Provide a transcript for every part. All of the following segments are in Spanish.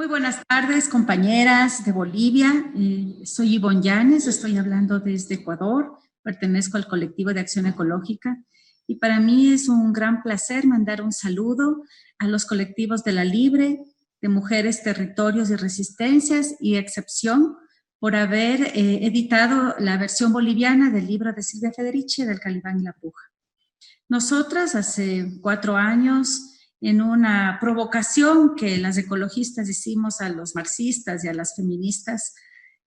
Muy buenas tardes, compañeras de Bolivia. Soy Ivonne Llanes, estoy hablando desde Ecuador, pertenezco al colectivo de Acción Ecológica y para mí es un gran placer mandar un saludo a los colectivos de La Libre, de Mujeres, Territorios y Resistencias y Excepción por haber editado la versión boliviana del libro de Silvia Federici, del Calibán y la Bruja. Nosotras hace 4 años, en una provocación que las ecologistas hicimos a los marxistas y a las feministas,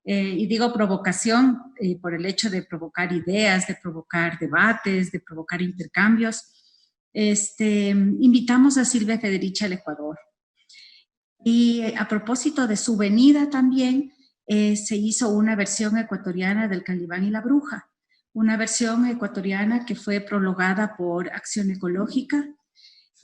y digo provocación por el hecho de provocar ideas, de provocar debates, de provocar intercambios, invitamos a Silvia Federici al Ecuador. Y a propósito de su venida también, se hizo una versión ecuatoriana del Calibán y la Bruja, una versión ecuatoriana que fue prologada por Acción Ecológica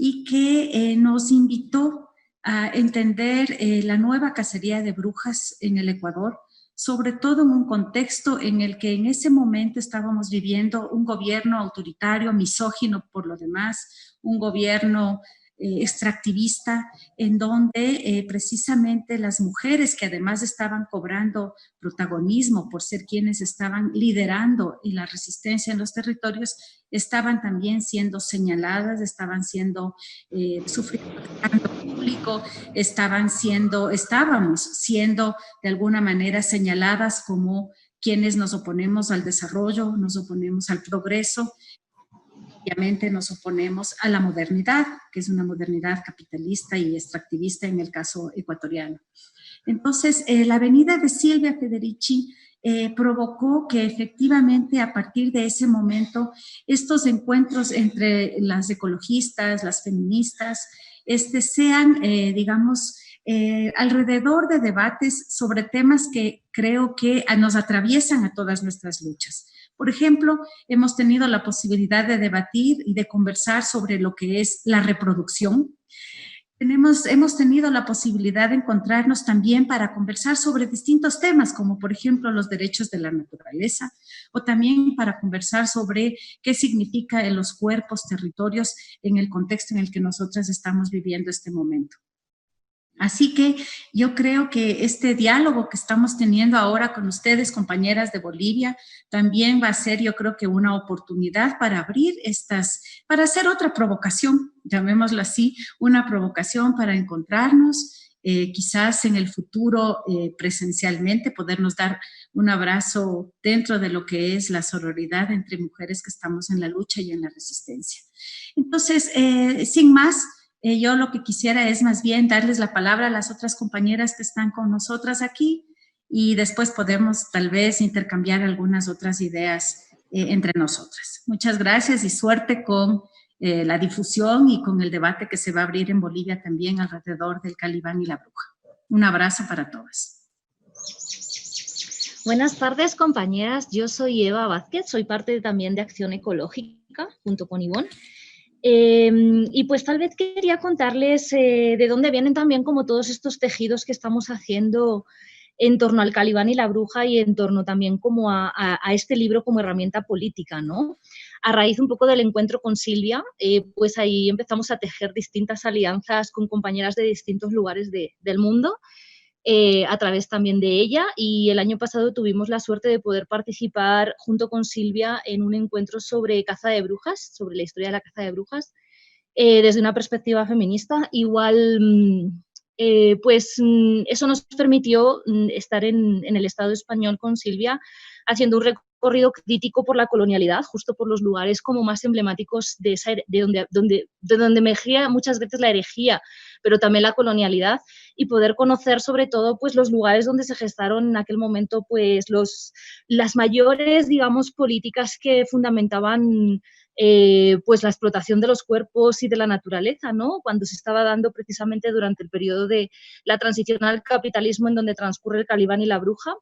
y que nos invitó a entender la nueva cacería de brujas en el Ecuador, sobre todo en un contexto en el que en ese momento estábamos viviendo un gobierno autoritario, misógino por lo demás, un gobierno extractivista, en donde precisamente las mujeres que además estaban cobrando protagonismo por ser quienes estaban liderando en la resistencia en los territorios, estaban también siendo señaladas, estaban siendo sufriendo público, estábamos siendo de alguna manera señaladas como quienes nos oponemos al desarrollo, nos oponemos al progreso, obviamente nos oponemos a la modernidad, que es una modernidad capitalista y extractivista en el caso ecuatoriano. Entonces, la venida de Silvia Federici provocó que efectivamente a partir de ese momento estos encuentros entre las ecologistas, las feministas, sean, digamos, alrededor de debates sobre temas que creo que nos atraviesan a todas nuestras luchas. Por ejemplo, hemos tenido la posibilidad de debatir y de conversar sobre lo que es la reproducción. Hemos tenido la posibilidad de encontrarnos también para conversar sobre distintos temas, como por ejemplo los derechos de la naturaleza, o también para conversar sobre qué significa en los cuerpos, territorios, en el contexto en el que nosotras estamos viviendo este momento. Así que yo creo que este diálogo que estamos teniendo ahora con ustedes, compañeras de Bolivia, también va a ser, yo creo que una oportunidad para abrir para hacer otra provocación, llamémoslo así, una provocación para encontrarnos, quizás en el futuro presencialmente, podernos dar un abrazo dentro de lo que es la sororidad entre mujeres que estamos en la lucha y en la resistencia. Entonces, sin más, yo lo que quisiera es más bien darles la palabra a las otras compañeras que están con nosotras aquí y después podemos tal vez intercambiar algunas otras ideas entre nosotras. Muchas gracias y suerte con la difusión y con el debate que se va a abrir en Bolivia también alrededor del Calibán y la Bruja. Un abrazo para todas. Buenas tardes, compañeras. Yo soy Eva Vázquez, soy parte también de Acción Ecológica junto con Ivonne. Y pues tal vez quería contarles de dónde vienen también como todos estos tejidos que estamos haciendo en torno al Calibán y la Bruja y en torno también como a este libro como herramienta política, ¿no? A raíz un poco del encuentro con Silvia, pues ahí empezamos a tejer distintas alianzas con compañeras de distintos lugares del mundo, a través también de ella, y el año pasado tuvimos la suerte de poder participar junto con Silvia en un encuentro sobre caza de brujas, sobre la historia de la caza de brujas, desde una perspectiva feminista. Igual, eso nos permitió estar en el Estado español con Silvia, haciendo un recorrido crítico por la colonialidad, justo por los lugares como más emblemáticos de donde emergía muchas veces la herejía, pero también la colonialidad, y poder conocer sobre todo pues los lugares donde se gestaron en aquel momento pues las mayores, digamos, políticas que fundamentaban pues la explotación de los cuerpos y de la naturaleza, ¿no? Cuando se estaba dando precisamente durante el periodo de la transición al capitalismo en donde transcurre el Calibán y la Bruja,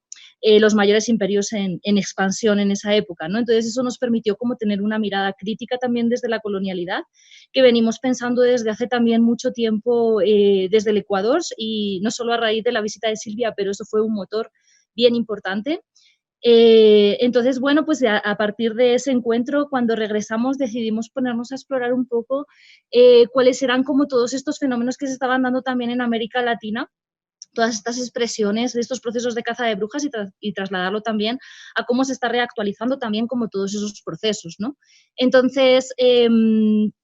los mayores imperios en expansión en esa época, ¿no? Entonces eso nos permitió como tener una mirada crítica también desde la colonialidad, que venimos pensando desde hace también mucho tiempo desde el Ecuador, y no solo a raíz de la visita de Silvia, pero eso fue un motor bien importante. Entonces, bueno, pues a partir de ese encuentro, cuando regresamos, decidimos ponernos a explorar un poco cuáles eran como todos estos fenómenos que se estaban dando también en América Latina, todas estas expresiones de estos procesos de caza de brujas y trasladarlo también a cómo se está reactualizando también como todos esos procesos, ¿no? Entonces,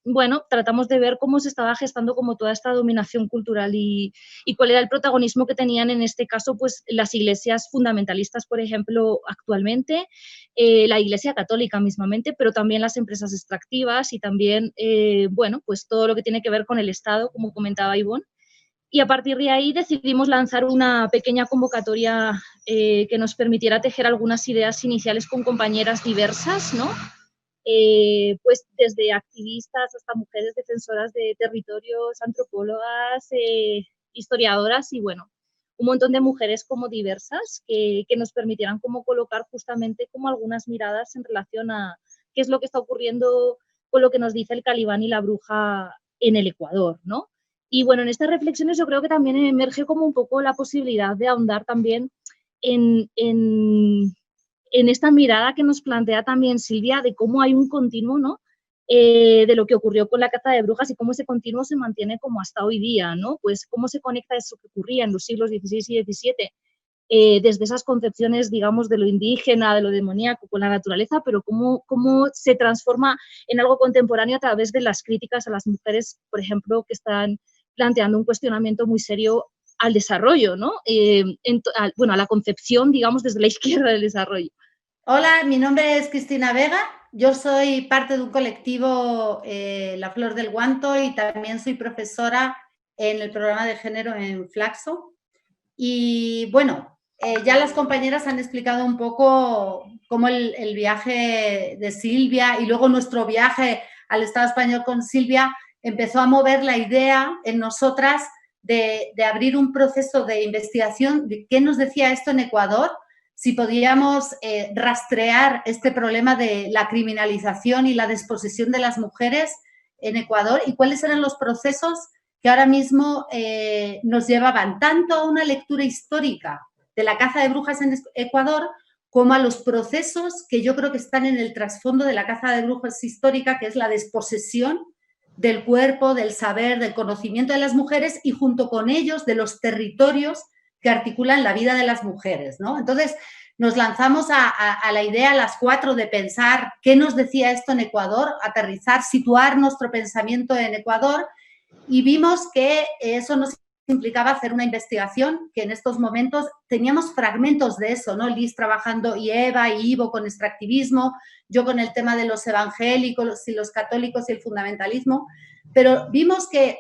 bueno, tratamos de ver cómo se estaba gestando como toda esta dominación cultural y cuál era el protagonismo que tenían en este caso pues las iglesias fundamentalistas, por ejemplo, actualmente, la Iglesia Católica mismamente, pero también las empresas extractivas y también, bueno, pues todo lo que tiene que ver con el Estado, como comentaba Ivonne. Y a partir de ahí decidimos lanzar una pequeña convocatoria que nos permitiera tejer algunas ideas iniciales con compañeras diversas, ¿no? Pues desde activistas hasta mujeres defensoras de territorios, antropólogas, historiadoras y bueno, un montón de mujeres como diversas que nos permitieran como colocar justamente como algunas miradas en relación a qué es lo que está ocurriendo con lo que nos dice el Calibán y la bruja en el Ecuador, ¿no? Y bueno, en estas reflexiones yo creo que también emerge como un poco la posibilidad de ahondar también en esta mirada que nos plantea también Silvia de cómo hay un continuo, ¿no? De lo que ocurrió con la caza de brujas y cómo ese continuo se mantiene como hasta hoy día, ¿no? Pues cómo se conecta eso que ocurría en los siglos XVI y XVII, desde esas concepciones, digamos, de lo indígena, de lo demoníaco con la naturaleza, pero cómo se transforma en algo contemporáneo a través de las críticas a las mujeres, por ejemplo, que están planteando un cuestionamiento muy serio al desarrollo, ¿no? Bueno, a la concepción, digamos, desde la izquierda del desarrollo. Hola, mi nombre es Cristina Vega, yo soy parte de un colectivo La Flor del Guanto y también soy profesora en el programa de género en Flaxo. Y bueno, ya las compañeras han explicado un poco cómo el viaje de Silvia y luego nuestro viaje al Estado español con Silvia empezó a mover la idea en nosotras de abrir un proceso de investigación de qué nos decía esto en Ecuador, si podíamos rastrear este problema de la criminalización y la desposesión de las mujeres en Ecuador y cuáles eran los procesos que ahora mismo nos llevaban tanto a una lectura histórica de la caza de brujas en Ecuador como a los procesos que yo creo que están en el trasfondo de la caza de brujas histórica, que es la desposesión del cuerpo, del saber, del conocimiento de las mujeres y junto con ellos de los territorios que articulan la vida de las mujeres, ¿no? Entonces, nos lanzamos a la idea a las 4 de pensar qué nos decía esto en Ecuador, aterrizar, situar nuestro pensamiento en Ecuador y vimos que eso nos implicaba hacer una investigación, que en estos momentos teníamos fragmentos de eso, ¿no? Liz trabajando y Eva y Ivo con extractivismo, yo con el tema de los evangélicos y los católicos y el fundamentalismo, pero vimos que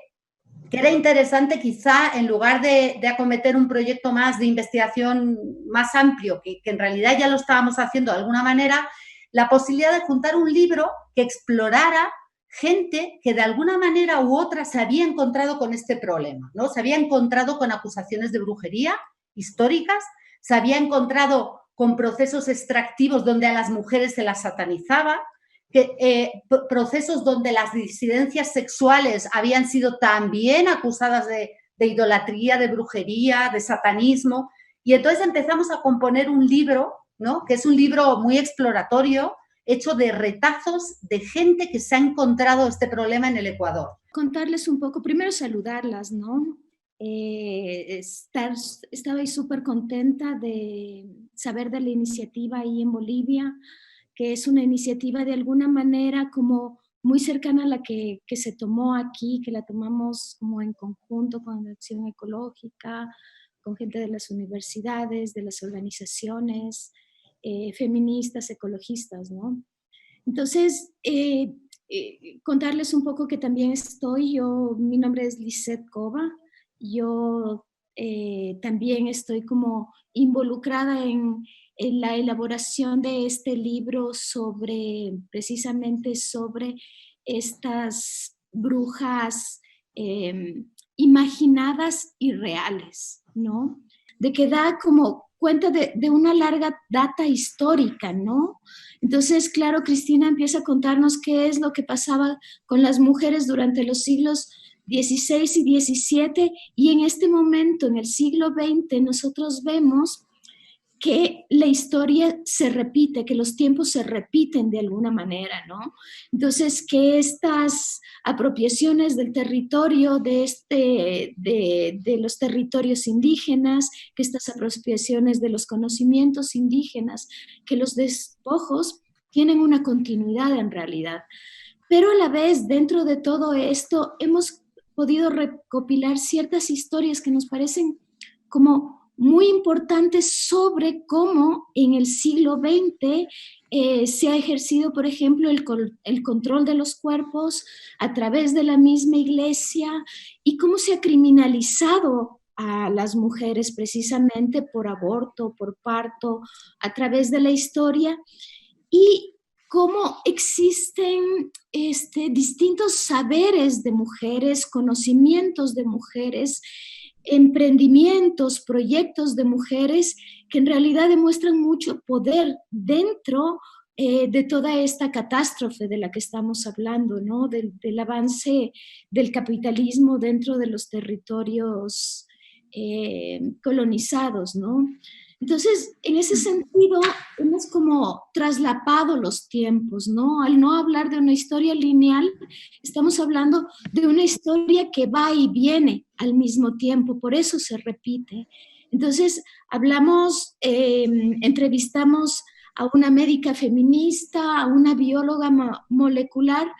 era interesante quizá en lugar de acometer un proyecto más de investigación más amplio, que en realidad ya lo estábamos haciendo de alguna manera, la posibilidad de juntar un libro que explorara gente que de alguna manera u otra se había encontrado con este problema, ¿no? Se había encontrado con acusaciones de brujería históricas, se había encontrado con procesos extractivos donde a las mujeres se las satanizaba, procesos donde las disidencias sexuales habían sido también acusadas de idolatría, de brujería, de satanismo, y entonces empezamos a componer un libro, ¿no? Que es un libro muy exploratorio, hecho de retazos de gente que se ha encontrado este problema en el Ecuador. Contarles un poco, primero saludarlas, ¿no? Estaba súper contenta de saber de la iniciativa ahí en Bolivia, que es una iniciativa de alguna manera como muy cercana a la que se tomó aquí, que la tomamos como en conjunto con la Acción Ecológica, con gente de las universidades, de las organizaciones feministas, ecologistas, ¿no? Entonces, contarles un poco que también mi nombre es Lisette Cova, yo también estoy como involucrada en la elaboración de este libro precisamente sobre estas brujas imaginadas y reales, ¿no? De que da como cuenta de una larga data histórica, ¿no? Entonces, claro, Cristina empieza a contarnos qué es lo que pasaba con las mujeres durante los siglos XVI y XVII, y en este momento, en el siglo XX, nosotros vemos que la historia se repite, que los tiempos se repiten de alguna manera, ¿no? Entonces, que estas apropiaciones del territorio, de los territorios indígenas, que estas apropiaciones de los conocimientos indígenas, que los despojos tienen una continuidad en realidad. Pero a la vez, dentro de todo esto, hemos podido recopilar ciertas historias que nos parecen como muy importantes sobre cómo en el siglo XX se ha ejercido, por ejemplo, el control de los cuerpos a través de la misma iglesia y cómo se ha criminalizado a las mujeres precisamente por aborto, por parto, a través de la historia, y cómo existen distintos saberes de mujeres, conocimientos de mujeres, emprendimientos, proyectos de mujeres que en realidad demuestran mucho poder dentro de toda esta catástrofe de la que estamos hablando, ¿no? Del avance del capitalismo dentro de los territorios colonizados, ¿no? Entonces, en ese sentido, hemos como traslapado los tiempos, ¿no? Al no hablar de una historia lineal, estamos hablando de una historia que va y viene al mismo tiempo, por eso se repite. Entonces, entrevistamos a una médica feminista, a una bióloga molecular,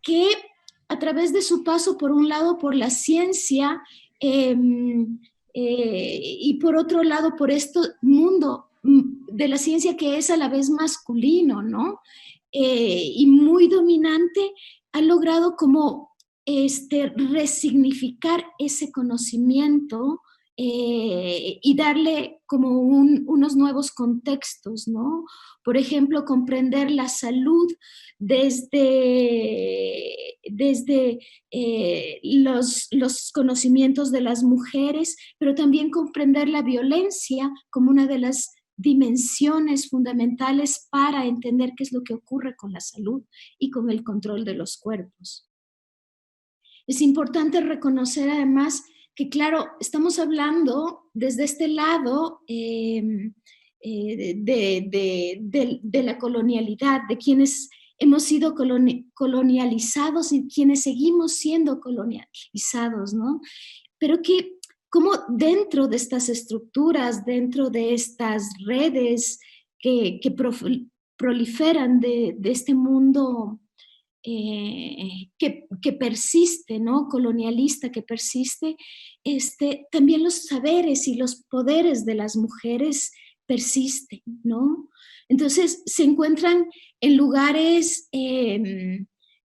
que a través de su paso, por un lado, por la ciencia, y por otro lado, por este mundo de la ciencia que es a la vez masculino, ¿no? Y muy dominante, ha logrado como resignificar ese conocimiento y darle como unos nuevos contextos, ¿no? Por ejemplo, comprender la salud desde los conocimientos de las mujeres, pero también comprender la violencia como una de las dimensiones fundamentales para entender qué es lo que ocurre con la salud y con el control de los cuerpos. Es importante reconocer además que, claro, estamos hablando desde este lado de la colonialidad, de quienes hemos sido colonializados y quienes seguimos siendo colonializados, ¿no? Pero que como dentro de estas estructuras, dentro de estas redes que proliferan de este mundo que persiste, ¿no? Colonialista que persiste, también los saberes y los poderes de las mujeres persisten, ¿no? Entonces se encuentran en lugares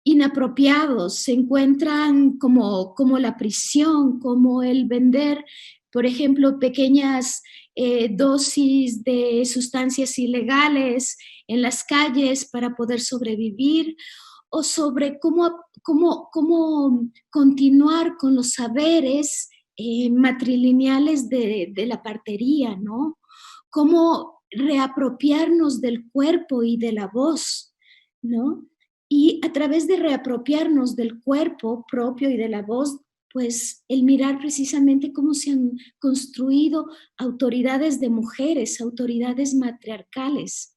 inapropiados, se encuentran como la prisión, como el vender, por ejemplo, pequeñas dosis de sustancias ilegales en las calles para poder sobrevivir, o sobre cómo continuar con los saberes matrilineales de la partería, ¿no? Cómo reapropiarnos del cuerpo y de la voz, ¿no? Y a través de reapropiarnos del cuerpo propio y de la voz, pues el mirar precisamente cómo se han construido autoridades de mujeres, autoridades matriarcales.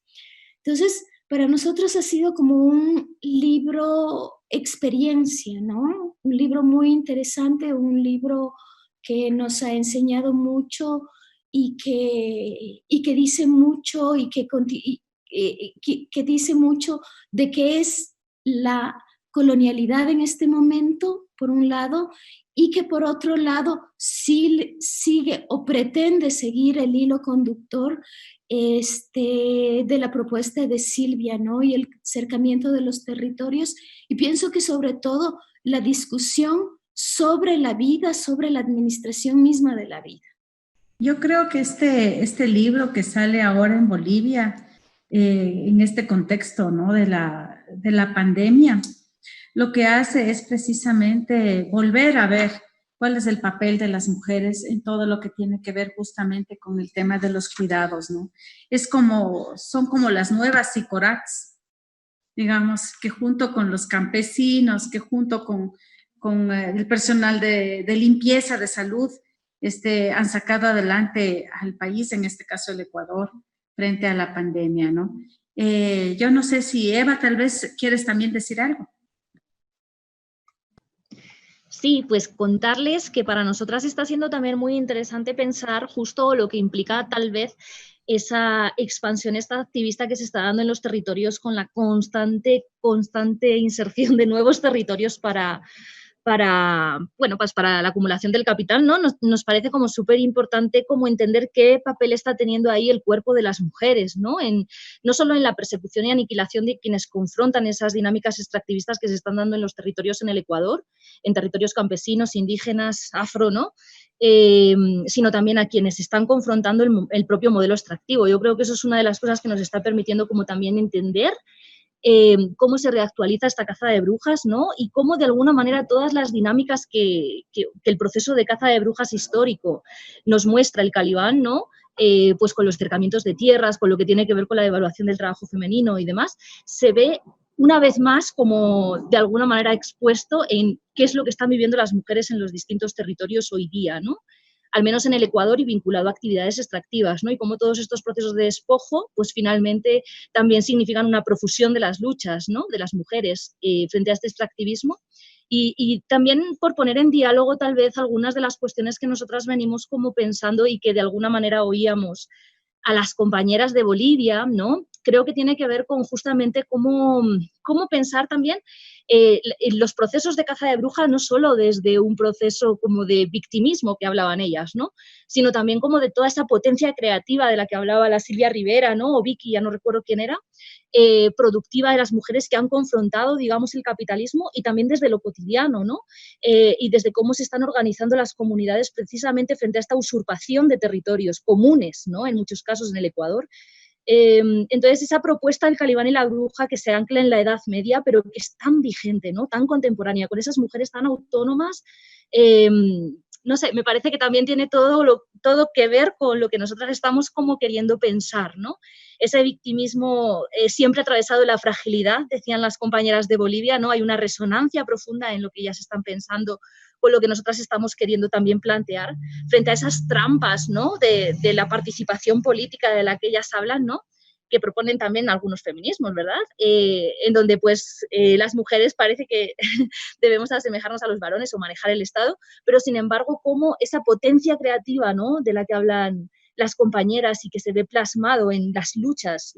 Entonces, para nosotros ha sido como un libro experiencia, ¿no? Un libro muy interesante, un libro que nos ha enseñado mucho y que dice mucho y que dice mucho de qué es la colonialidad en este momento, por un lado, y que por otro lado sigue o pretende seguir el hilo conductor de la propuesta de Silvia, ¿no? Y el acercamiento de los territorios. Y pienso que sobre todo la discusión sobre la vida, sobre la administración misma de la vida. Yo creo que este libro que sale ahora en Bolivia, en este contexto, ¿no? de la pandemia, lo que hace es precisamente volver a ver cuál es el papel de las mujeres en todo lo que tiene que ver justamente con el tema de los cuidados, ¿no? Son como las nuevas Sicorats, digamos, que junto con los campesinos, que junto con el personal de limpieza, de salud, han sacado adelante al país, en este caso el Ecuador, frente a la pandemia, ¿no? Yo no sé si Eva, tal vez quieres también decir algo. Sí, pues contarles que para nosotras está siendo también muy interesante pensar justo lo que implica tal vez esa expansión activista que se está dando en los territorios con la constante inserción de nuevos territorios para la acumulación del capital, ¿no? Nos parece como súper importante como entender qué papel está teniendo ahí el cuerpo de las mujeres, ¿no? No solo en la persecución y aniquilación de quienes confrontan esas dinámicas extractivistas que se están dando en los territorios en el Ecuador, en territorios campesinos, indígenas, afro, ¿no? Sino también a quienes están confrontando el propio modelo extractivo. Yo creo que eso es una de las cosas que nos está permitiendo como también entender cómo se reactualiza esta caza de brujas, ¿no? Y cómo de alguna manera todas las dinámicas que el proceso de caza de brujas histórico nos muestra el Calibán, ¿no? Pues con los cercamientos de tierras, con lo que tiene que ver con la devaluación del trabajo femenino y demás, se ve una vez más como de alguna manera expuesto en qué es lo que están viviendo las mujeres en los distintos territorios hoy día, ¿no? Al menos en el Ecuador y vinculado a actividades extractivas, ¿no? Y cómo todos estos procesos de despojo, pues finalmente también significan una profusión de las luchas, ¿no? De las mujeres frente a este extractivismo. Y también por poner en diálogo tal vez algunas de las cuestiones que nosotras venimos como pensando y que de alguna manera oíamos a las compañeras de Bolivia, ¿no? Creo que tiene que ver con justamente cómo pensar también los procesos de caza de brujas, no solo desde un proceso como de victimismo que hablaban ellas, ¿no? Sino también como de toda esa potencia creativa de la que hablaba la Silvia Rivera, ¿no? O Vicky, ya no recuerdo quién era, productiva de las mujeres que han confrontado, digamos, el capitalismo y también desde lo cotidiano, ¿no? Y desde cómo se están organizando las comunidades precisamente frente a esta usurpación de territorios comunes, ¿no? En muchos casos en el Ecuador. Entonces, esa propuesta del Calibán y la bruja que se ancla en la Edad Media, pero que es tan vigente, ¿no? Tan contemporánea, con esas mujeres tan autónomas, no sé, me parece que también tiene todo que ver con lo que nosotras estamos como queriendo pensar, ¿no? Ese victimismo siempre atravesado de la fragilidad, decían las compañeras de Bolivia, ¿no? Hay una resonancia profunda en lo que ellas están pensando con lo que nosotras estamos queriendo también plantear frente a esas trampas, ¿no? de la participación política de la que ellas hablan, ¿no? Que proponen también algunos feminismos, ¿verdad? En donde pues las mujeres parece que debemos asemejarnos a los varones o manejar el Estado, pero sin embargo como esa potencia creativa, ¿no? De la que hablan las compañeras y que se ve plasmado en las luchas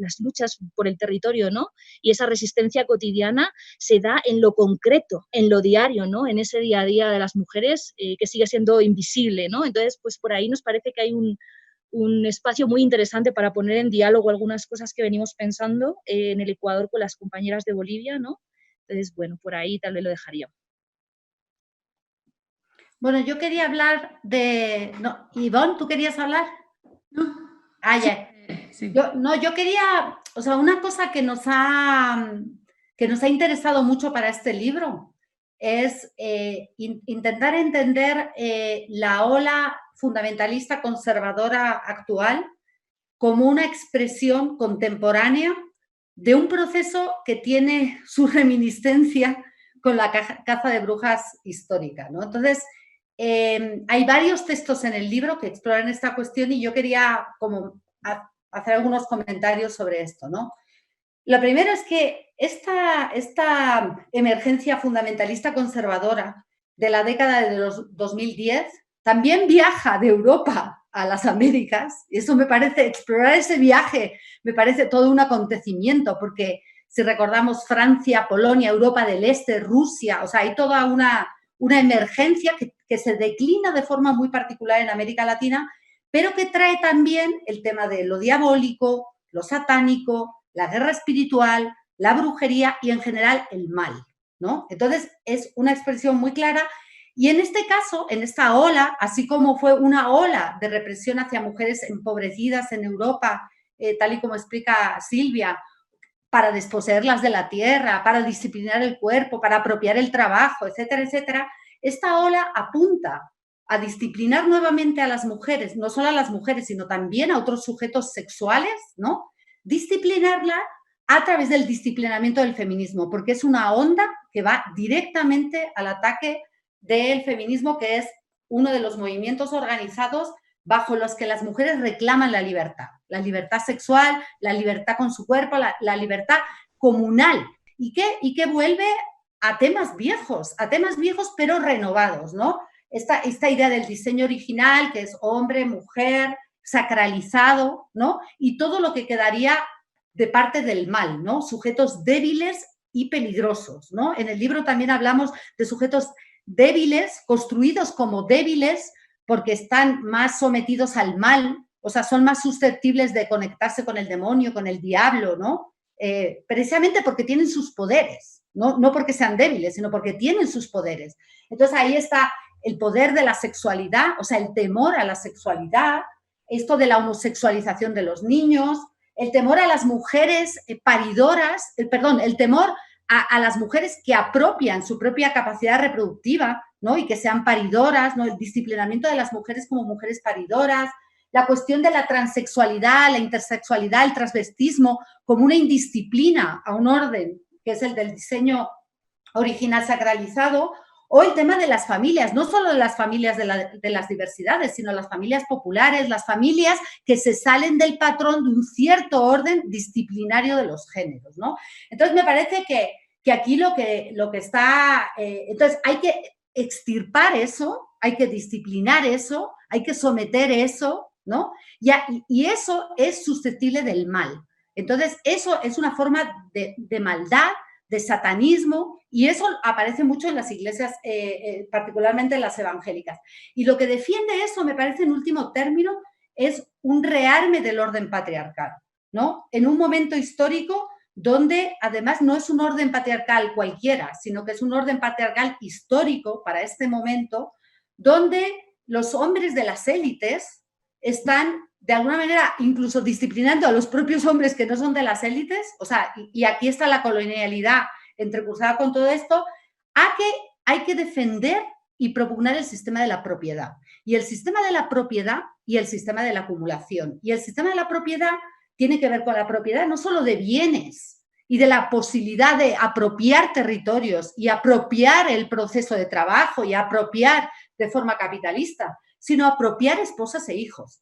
por el territorio, ¿no? Y esa resistencia cotidiana se da en lo concreto, en lo diario, ¿no? En ese día a día de las mujeres que sigue siendo invisible, ¿no? Entonces, pues por ahí nos parece que hay un espacio muy interesante para poner en diálogo algunas cosas que venimos pensando en el Ecuador con las compañeras de Bolivia, ¿no? Entonces, bueno, por ahí tal vez lo dejaría. Bueno, yo quería hablar de... No, Ivonne, ¿tú querías hablar? No. Ah, ya. Sí. Yo quería... O sea, una cosa que nos ha interesado mucho para este libro es intentar entender la ola fundamentalista conservadora actual como una expresión contemporánea de un proceso que tiene su reminiscencia con la caza de brujas histórica, ¿no? Entonces, hay varios textos en el libro que exploran esta cuestión y yo quería como hacer algunos comentarios sobre esto, ¿no? Lo primero es que esta emergencia fundamentalista conservadora de la década de los 2010 también viaja de Europa a las Américas, y eso me parece, explorar ese viaje me parece todo un acontecimiento, porque si recordamos Francia, Polonia, Europa del Este, Rusia, o sea, hay toda una emergencia que se declina de forma muy particular en América Latina, pero que trae también el tema de lo diabólico, lo satánico, la guerra espiritual, la brujería y en general el mal, ¿no? Entonces es una expresión muy clara y en este caso, en esta ola, así como fue una ola de represión hacia mujeres empobrecidas en Europa, tal y como explica Silvia, para desposeerlas de la tierra, para disciplinar el cuerpo, para apropiar el trabajo, etcétera, etcétera, esta ola apunta a disciplinar nuevamente a las mujeres, no solo a las mujeres, sino también a otros sujetos sexuales, ¿no? Disciplinarla a través del disciplinamiento del feminismo, porque es una onda que va directamente al ataque del feminismo, que es uno de los movimientos organizados bajo los que las mujeres reclaman la libertad sexual, la libertad con su cuerpo, la libertad comunal, y que vuelve a temas viejos pero renovados, ¿no? Esta idea del diseño original, que es hombre, mujer, sacralizado, ¿no? Y todo lo que quedaría de parte del mal, ¿no? Sujetos débiles y peligrosos, ¿no? En el libro también hablamos de sujetos débiles, construidos como débiles, porque están más sometidos al mal, o sea, son más susceptibles de conectarse con el demonio, con el diablo, ¿no? Precisamente porque tienen sus poderes, no porque sean débiles, sino porque tienen sus poderes. Entonces ahí está el poder de la sexualidad, o sea, el temor a la sexualidad, esto de la homosexualización de los niños, el temor a las mujeres paridoras, el temor a las mujeres que apropian su propia capacidad reproductiva, ¿no? Y que sean paridoras, ¿no? El disciplinamiento de las mujeres como mujeres paridoras, la cuestión de la transexualidad, la intersexualidad, el transvestismo, como una indisciplina a un orden, que es el del diseño original sacralizado, o el tema de las familias, no solo de las familias de las diversidades, sino las familias populares, las familias que se salen del patrón de un cierto orden disciplinario de los géneros, ¿no? Entonces, me parece que aquí lo que está... entonces, hay que extirpar eso, hay que disciplinar eso, hay que someter eso, ¿no? Y eso es susceptible del mal. Entonces, eso es una forma de maldad, de satanismo, y eso aparece mucho en las iglesias, particularmente en las evangélicas. Y lo que defiende eso, me parece, en último término, es un rearme del orden patriarcal, ¿no? En un momento histórico donde, además, no es un orden patriarcal cualquiera, sino que es un orden patriarcal histórico para este momento, donde los hombres de las élites están, de alguna manera, incluso disciplinando a los propios hombres que no son de las élites, o sea, y aquí está la colonialidad entrecruzada con todo esto, a que hay que defender y propugnar el sistema de la propiedad. Y el sistema de la propiedad y el sistema de la acumulación. Y el sistema de la propiedad tiene que ver con la propiedad no solo de bienes y de la posibilidad de apropiar territorios y apropiar el proceso de trabajo y apropiar de forma capitalista, sino apropiar esposas e hijos.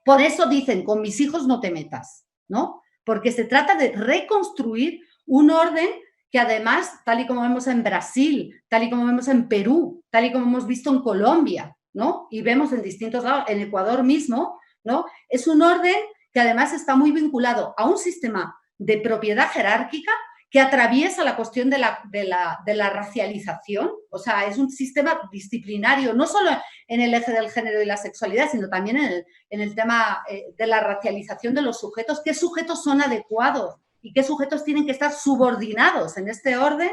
Por eso dicen, con mis hijos no te metas, ¿no? Porque se trata de reconstruir un orden que además, tal y como vemos en Brasil, tal y como vemos en Perú, tal y como hemos visto en Colombia, ¿no? Y vemos en distintos lados, en Ecuador mismo, ¿no? Es un orden que además está muy vinculado a un sistema de propiedad jerárquica que atraviesa la cuestión de la racialización, o sea, es un sistema disciplinario, no solo en el eje del género y la sexualidad, sino también en el tema de la racialización de los sujetos, qué sujetos son adecuados y qué sujetos tienen que estar subordinados en este orden,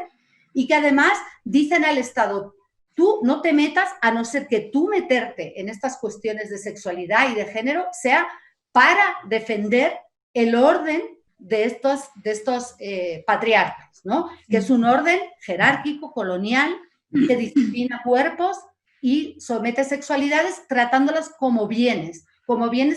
y que además dicen al Estado, tú no te metas a no ser que tú meterte en estas cuestiones de sexualidad y de género sea para defender el orden de estos patriarcas, ¿no? Que es un orden jerárquico, colonial, que disciplina cuerpos y somete sexualidades tratándolas como bienes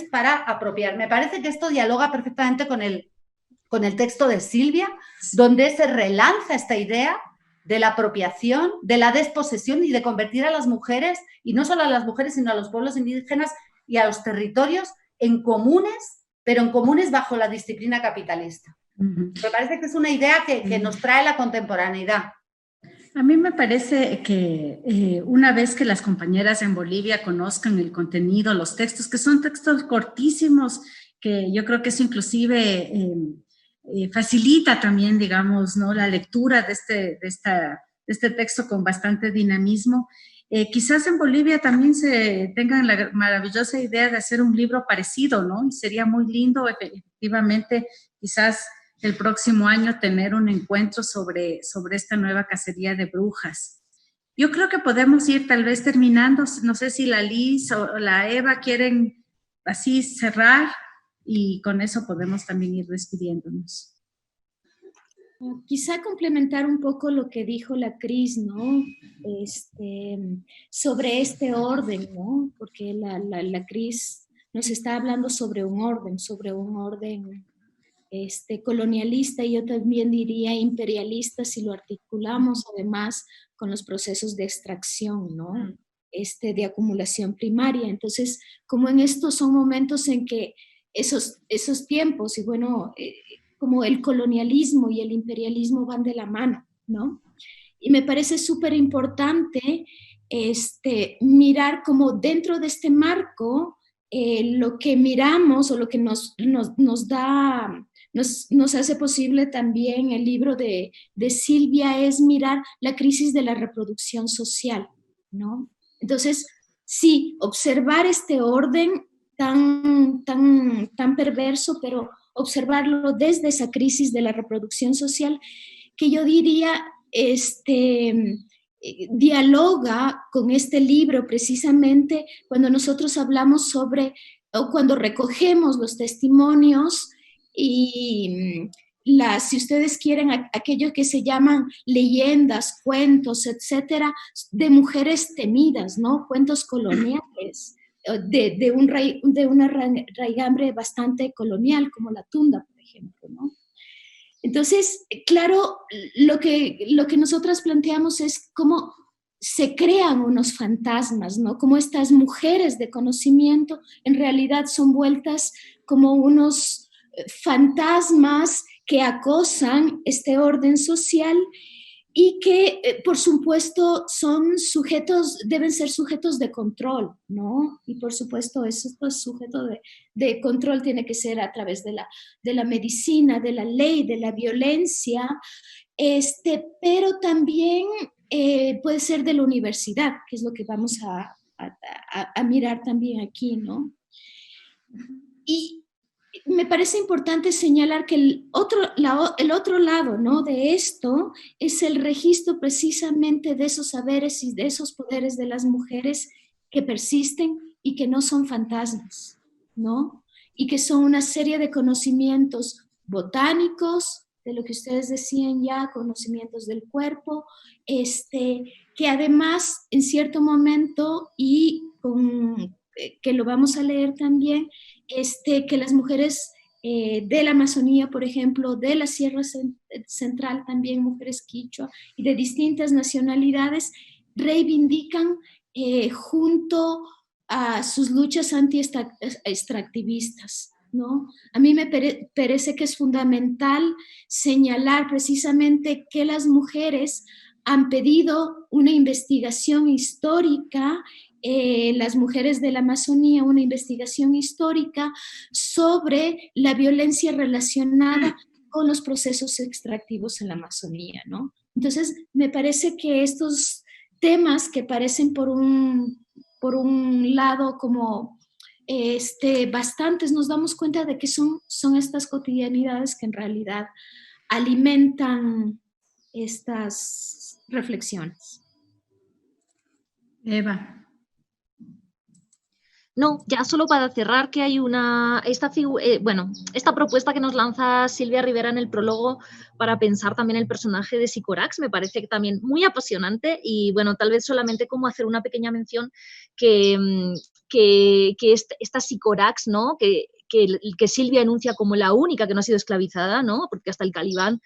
para apropiar. Me parece que esto dialoga perfectamente con el texto de Silvia, donde se relanza esta idea de la apropiación, de la desposesión y de convertir a las mujeres, y no solo a las mujeres, sino a los pueblos indígenas y a los territorios en comunes, pero en comunes bajo la disciplina capitalista. Me parece que es una idea que nos trae la contemporaneidad. A mí me parece que una vez que las compañeras en Bolivia conozcan el contenido, los textos, que son textos cortísimos, que yo creo que eso inclusive facilita también, digamos, ¿no?, la lectura de este texto con bastante dinamismo. Quizás en Bolivia también se tengan la maravillosa idea de hacer un libro parecido, ¿no? Y sería muy lindo, efectivamente, quizás el próximo año tener un encuentro sobre esta nueva cacería de brujas. Yo creo que podemos ir tal vez terminando, no sé si la Liz o la Eva quieren así cerrar, y con eso podemos también ir despidiéndonos. Quizá complementar un poco lo que dijo la Cris, ¿no? Sobre este orden, ¿no? Porque la Cris nos está hablando sobre un orden colonialista, y yo también diría imperialista si lo articulamos además con los procesos de extracción, ¿no? de acumulación primaria. Entonces, como en estos son momentos en que esos tiempos, y bueno, como el colonialismo y el imperialismo van de la mano, ¿no? Y me parece súper importante mirar como dentro de este marco lo que miramos o lo que nos hace posible también el libro de Silvia es mirar la crisis de la reproducción social, ¿no? Entonces, sí, observar este orden tan perverso, pero observarlo desde esa crisis de la reproducción social, que yo diría, dialoga con este libro precisamente cuando nosotros hablamos sobre, o cuando recogemos los testimonios y si ustedes quieren, aquello que se llaman leyendas, cuentos, etcétera, de mujeres temidas, ¿no? Cuentos coloniales, de una raigambre bastante colonial, como la tunda, por ejemplo, ¿no? Entonces, claro, lo que nosotras planteamos es cómo se crean unos fantasmas, ¿no? Cómo estas mujeres de conocimiento en realidad son vueltas como unos fantasmas que acosan este orden social y que, por supuesto, deben ser sujetos de control, ¿no? Y por supuesto, este sujeto de control tiene que ser a través de la medicina, de la ley, de la violencia, pero también puede ser de la universidad, que es lo que vamos a mirar también aquí, ¿no? Y me parece importante señalar que el otro lado, ¿no?, de esto es el registro precisamente de esos saberes y de esos poderes de las mujeres que persisten y que no son fantasmas, ¿no? Y que son una serie de conocimientos botánicos, de lo que ustedes decían ya, conocimientos del cuerpo, que además en cierto momento, y que lo vamos a leer también, que las mujeres de la Amazonía, por ejemplo, de la Sierra Central, también mujeres quichua y de distintas nacionalidades, reivindican junto a sus luchas anti-extractivistas, ¿no? A mí me parece que es fundamental señalar precisamente que las mujeres han pedido una investigación histórica, las mujeres de la Amazonía, una investigación histórica sobre la violencia relacionada con los procesos extractivos en la Amazonía, ¿no? Entonces, me parece que estos temas que parecen por un lado como bastantes, nos damos cuenta de que son estas cotidianidades que en realidad alimentan estas reflexiones. Eva. No, ya solo para cerrar que hay esta propuesta que nos lanza Silvia Rivera en el prólogo para pensar también el personaje de Sycorax, me parece que también muy apasionante y bueno, tal vez solamente como hacer una pequeña mención que esta Sycorax, ¿no?, que Silvia enuncia como la única que no ha sido esclavizada, ¿no?, porque hasta el Calibán,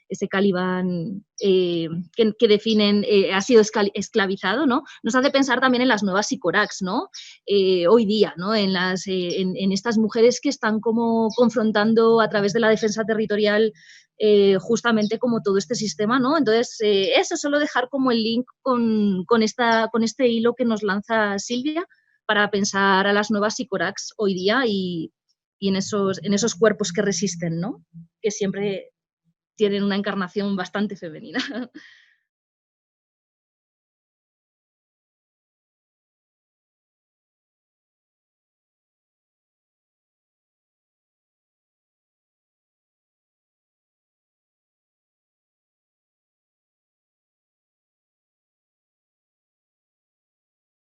ese Calibán que definen ha sido esclavizado, ¿no?, nos hace pensar también en las nuevas Sycorax, ¿no?, hoy día, ¿no?, en estas mujeres que están como confrontando a través de la defensa territorial justamente como todo este sistema, ¿no? Entonces, eso, solo dejar como el link con este hilo que nos lanza Silvia para pensar a las nuevas Sycorax hoy día y en esos cuerpos que resisten, ¿no?, que siempre tienen una encarnación bastante femenina.